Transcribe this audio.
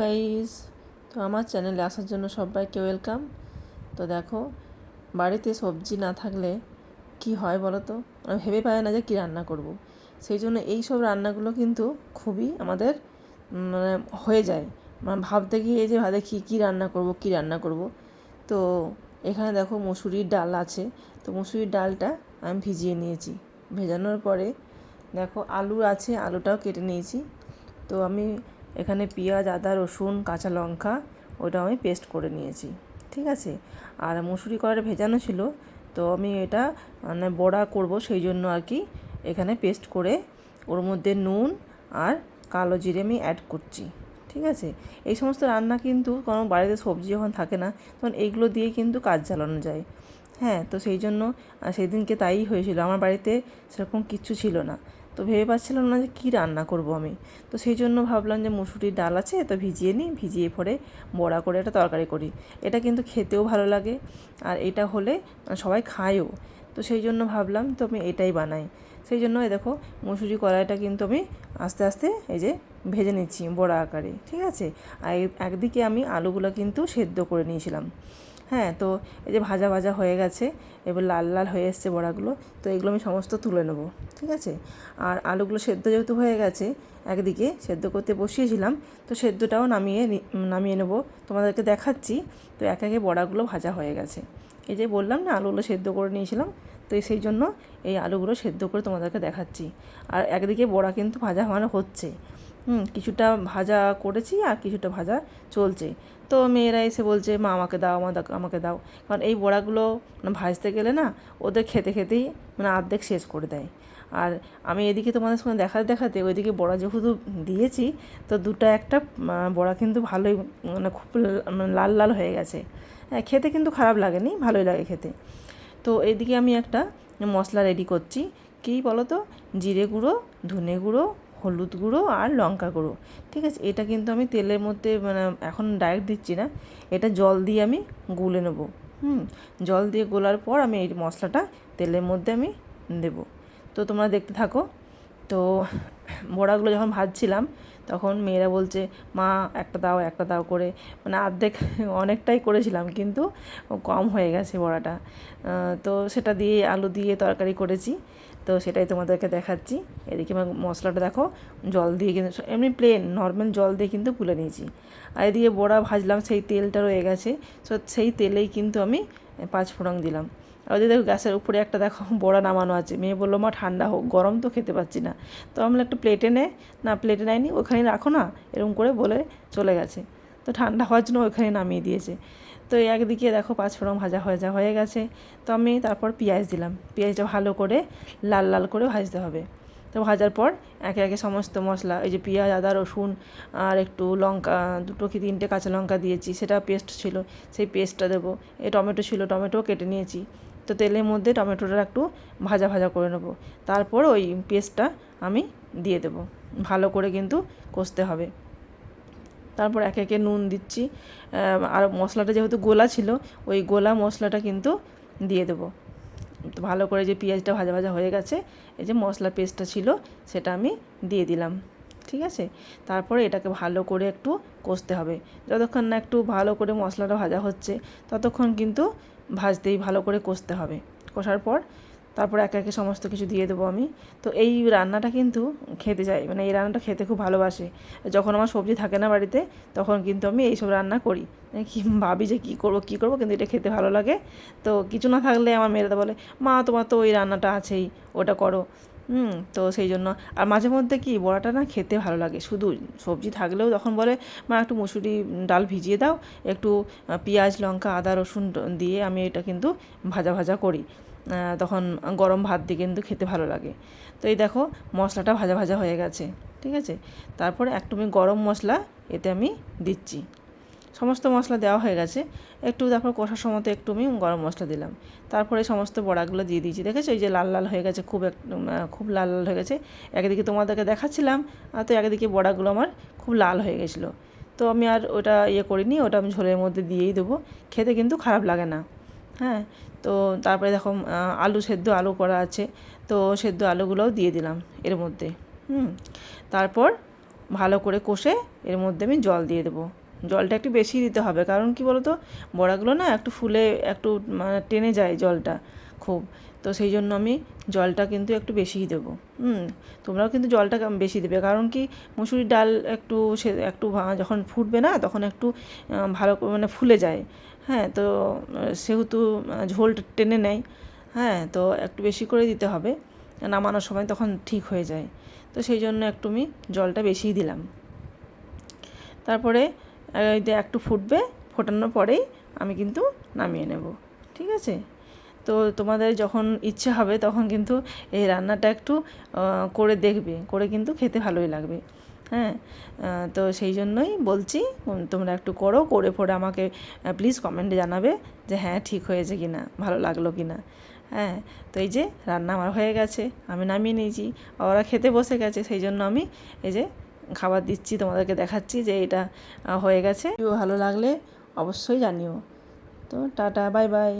Guys, তো আমার চ্যানেলে আসার জন্য সবাইকে ওয়েলকাম। তো দেখো, বাড়িতে সবজি না থাকলে কি হয় বলো তো, আমি ভেবে পাই না যে কী রান্না করব। সেই জন্য এই সব রান্নাগুলো কিন্তু খুবই আমাদের মানে হয়ে যায়, মানে ভাবতে গিয়ে যে দেখি কী রান্না করব কী রান্না করব। তো এখানে দেখো মুসুরির ডাল আছে, তো মুসুরির ডালটা আমি ভিজিয়ে নিয়েছি। ভেজানোর পরে দেখো আলু আছে, আলুটাও কেটে নিয়েছি। তো আমি এখানে পেঁয়াজ, আদা, রসুন, কাঁচা লঙ্কা ওটা আমি পেস্ট করে নিয়েছি, ঠিক আছে। আর মুসুরি কড়াইটা ভেজানো ছিল, তো আমি এটা মানে বড়া করব, সেই জন্য আর কি এখানে পেস্ট করে ওর মধ্যে নুন আর কালো জিরে আমি অ্যাড করছি, ঠিক আছে। এই সমস্ত রান্না কিন্তু কোনো বাড়িতে সবজি যখন থাকে না তখন এইগুলো দিয়ে কিন্তু কাজ চালানো যায়। হ্যাঁ, তো সেই জন্য সেদিনকে তাই হয়েছিল, আমার বাড়িতে সেরকম কিচ্ছু ছিল না। তো ভেবে পাচ্ছিলাম না যে কী রান্না করব আমি। তো সেই জন্য ভাবলাম যে মুসুরির ডাল আছে, তো ভিজিয়ে নিই, ভিজিয়ে পরে বড়া করে একটা তরকারি করি। এটা কিন্তু খেতেও ভালো লাগে, আর এটা হলে সবাই খায়ও। তো সেই জন্য ভাবলাম তো আমি এটাই বানাই। সেই জন্য এই দেখো মুসুরি কড়াইটা কিন্তু আমি আস্তে আস্তে এই যে ভেজে নিচ্ছি বড়া আকারে, ঠিক আছে। আর একদিকে আমি আলুগুলো কিন্তু সেদ্ধ করে নিয়েছিলাম। হ্যাঁ, তো এই যে ভাজা ভাজা হয়ে গেছে, এবার লাল লাল হয়ে এসছে বড়াগুলো, তো এগুলো আমি সমস্ত তুলে নেবো, ঠিক আছে। আর আলুগুলো সেদ্ধ যেহেতু হয়ে গেছে, একদিকে সেদ্ধ করতে বসিয়েছিলাম, তো সেদ্ধটাও নামিয়ে নেবো, তোমাদেরকে দেখাচ্ছি। তো একে একে বড়াগুলো ভাজা হয়ে গেছে। এই যে বললাম না আলুগুলো সেদ্ধ করে নিয়েছিলাম, তো সেই জন্য এই আলুগুলো সেদ্ধ করে তোমাদেরকে দেখাচ্ছি। আর একদিকে বড়া কিন্তু ভাজা মানে হচ্ছে, কিছুটা ভাজা করেছি আর কিছুটা ভাজা চলছে। তো মেয়েরা এসে বলছে, মা আমাকে দাও, আমাকে দাও। কারণ এই বড়াগুলো ভাজতে গেলে না ওদের খেতে খেতেই মানে অর্ধেক শেষ করে দেয়। আর আমি এদিকে তোমাদের সঙ্গে দেখাতে দেখাতে ওইদিকে বড়া যেহেতু দিয়েছি, তো একটা বড়া কিন্তু ভালোই মানে খুব লাল লাল হয়ে গেছে। হ্যাঁ, খেতে কিন্তু খারাপ লাগেনি, ভালোই লাগে খেতে। তো এইদিকে আমি একটা মশলা রেডি করছি। কী বলো তো, জিরে গুঁড়ো, ধনে গুঁড়ো, হলুদ গুঁড়ো আর লঙ্কা গুঁড়ো, ঠিক আছে। এটা কিন্তু আমি তেলের মধ্যে মানে এখন ডাইরেক্ট দিচ্ছি না, এটা জল দিয়ে আমি গুলে নেবো। জল দিয়ে গোলার পর আমি এই মশলাটা তেলের মধ্যে আমি দেবো। তো তোমরা দেখতে থাকো। তো বড়াগুলো যখন ভাজছিলাম তখন মেয়েরা বলছে, মা একটা দাও করে, মানে অর্ধেক অনেকটাই করেছিলাম কিন্তু কম হয়ে গেছে বড়াটা। তো সেটা দিয়ে আলু দিয়ে তরকারি করেছি, তো সেটাই তোমাদেরকে দেখাচ্ছি। এদিকে মশলাটা দেখো জল দিয়ে কিন্তু এমনি প্লেন নর্মাল জল দিয়ে কিন্তু গুলে নিয়েছি। আর এদিকে বড়া ভাজলাম, সেই তেলটা রয়ে গেছে, তো সেই তেলেই কিন্তু আমি 5 ফোড়ন দিলাম। আর ওদের দেখো গ্যাসের উপরে একটা দেখো বড়া নামানো আছে। মেয়ে বললো, মা ঠান্ডা হোক, গরম তো খেতে পাচ্ছি না। তো আমরা একটু প্লেটে না প্লেটে নেয়নি, ওখানে রাখো না, এরকম করে বলে চলে গেছে। তো ঠান্ডা হওয়ার জন্য ওখানে নামিয়ে দিয়েছে। তো একদিকে দেখো 5 ফোড়ন ভাজা হয়ে গেছে। তো আমি তারপর পেঁয়াজ দিলাম, পেঁয়াজটা ভালো করে লাল লাল করে ভাজতে হবে। তো ভাজার পর একে একে সমস্ত মশলা, এই যে পেঁয়াজ, আদা, রসুন আর একটু লঙ্কা, 2 কি 3টে কাঁচা লঙ্কা দিয়েছি, সেটা পেস্ট ছিল, সেই পেস্টটা দেবো। এই টমেটো ছিল, টমেটোও কেটে নিয়েছি। তো তেলের মধ্যে টমেটোটা একটু ভাজা ভাজা করে নেবো, তারপর ওই পেস্টটা আমি দিয়ে দেবো। ভালো করে কিন্তু কষতে হবে। তারপর একে একে নুন দিচ্ছি, আর মশলাটা যেহেতু গোলা ছিল, ওই গোলা মশলাটা কিন্তু দিয়ে দেবো। তো ভালো করে যে পেঁয়াজটা ভাজা ভাজা হয়ে গেছে, এই যে মশলা পেস্টটা ছিল সেটা আমি দিয়ে দিলাম, ঠিক আছে। তারপরে এটাকে ভালো করে একটু কষতে হবে। যতক্ষণ না একটু ভালো করে মশলাটা ভাজা হচ্ছে ততক্ষণ কিন্তু ভালো করে কষতে হবে। কষার পর তারপর একে একে সমস্ত কিছু দিয়ে দেবো আমি। তো এই রান্নাটা কিন্তু খেতে চাই, মানে এই রান্নাটা খেতে খুব ভালোবাসে। যখন আমার সবজি থাকে না বাড়িতে, তখন কিন্তু আমি এইসব রান্না করি। কি ভাবি যে কী করবো, কিন্তু এটা খেতে ভালো লাগে। তো কিছু না থাকলে আমার মেয়েরা বলে, মা তোমার তো ওই রান্নাটা আছেই, ওটা করো। তো সেই জন্য আর মাঝে মধ্যে কি বড়াটা না খেতে ভালো লাগে, শুধু সবজি থাকলেও তখন বলে, মা একটু মুসুরি ডাল ভিজিয়ে দাও, একটু পেঁয়াজ, লঙ্কা, আদা, রসুন দিয়ে আমি এটা কিন্তু ভাজা ভাজা করি। তখন গরম ভাত দিয়ে কিন্তু খেতে ভালো লাগে। তো এই দেখো মশলাটা ভাজা ভাজা হয়ে গেছে, ঠিক আছে। তারপরে একটু আমি গরম মশলা এতে আমি দিচ্ছি। সমস্ত মশলা দেওয়া হয়ে গেছে, একটু তারপর কষার সময় একটু আমি গরম মশলা দিলাম। তারপরে সমস্ত বড়াগুলো দিয়ে দিয়েছি, দেখেছো এই যে লাল লাল হয়ে গেছে, খুব লাল লাল হয়ে গেছে। একদিকে তোমাদেরকে দেখাচ্ছিলাম, আর তো একদিকে বড়াগুলো আমার খুব লাল হয়ে গেছিলো। তো আমি আর ওটা করিনি, ওটা আমি ঝোলের মধ্যে দিয়েই দেবো, খেতে কিন্তু খারাপ লাগে না। হ্যাঁ, তো তারপরে দেখো আলু করা আছে, তো সেদ্ধ আলুগুলোও দিয়ে দিলাম এর মধ্যে। তারপর ভালো করে কষে এর মধ্যে আমি জল দিয়ে দেবো। জলটা একটু বেশি দিতে হবে, কারণ কি বলো তো, বড়াগুলো না একটু ফুলে একটু মানে টেনে যায় জলটা খুব, তো সেই জন্য আমি জলটা কিন্তু একটু বেশিই দেবো। তোমরাও কিন্তু জলটা বেশি দেবে, কারণ কি মুসুরির ডাল একটু একটু যখন ফুটবে না তখন একটু ভালো মানে ফুলে যায়। হ্যাঁ, তো সেহেতু ঝোলটা টেনে নেয়। হ্যাঁ, তো একটু বেশি করে দিতে হবে, নামানোর সময় তখন ঠিক হয়ে যায়। তো সেই জন্য একটু আমি জলটা বেশিই দিলাম। তারপরে একটু ফুটবে, ফোটানোর পরেই আমি কিন্তু নামিয়ে নেব। ঠিক আছে? তো তোমাদের যখন ইচ্ছে হবে তখন কিন্তু এই রান্নাটা একটু করে দেখবে, করে কিন্তু খেতে ভালোই লাগবে। হ্যাঁ, তো সেই জন্যই বলছি তোমরা একটু করো, করে পরে আমাকে প্লিজ কমেন্টে জানাবে যে হ্যাঁ ঠিক হয়েছে কি না, ভালো লাগলো কি না। হ্যাঁ, তো এই যে রান্না আমার হয়ে গেছে, আমি নামিয়ে নিয়েছি, ওরা খেতে বসে গেছে, সেই জন্য আমি এই যে খাবার দিচ্ছি, তোমাদেরকে দেখাচ্ছি যে এটা হয়ে গেছে। ভালো লাগলে অবশ্যই জানিও। তো টাটা, বাই বাই।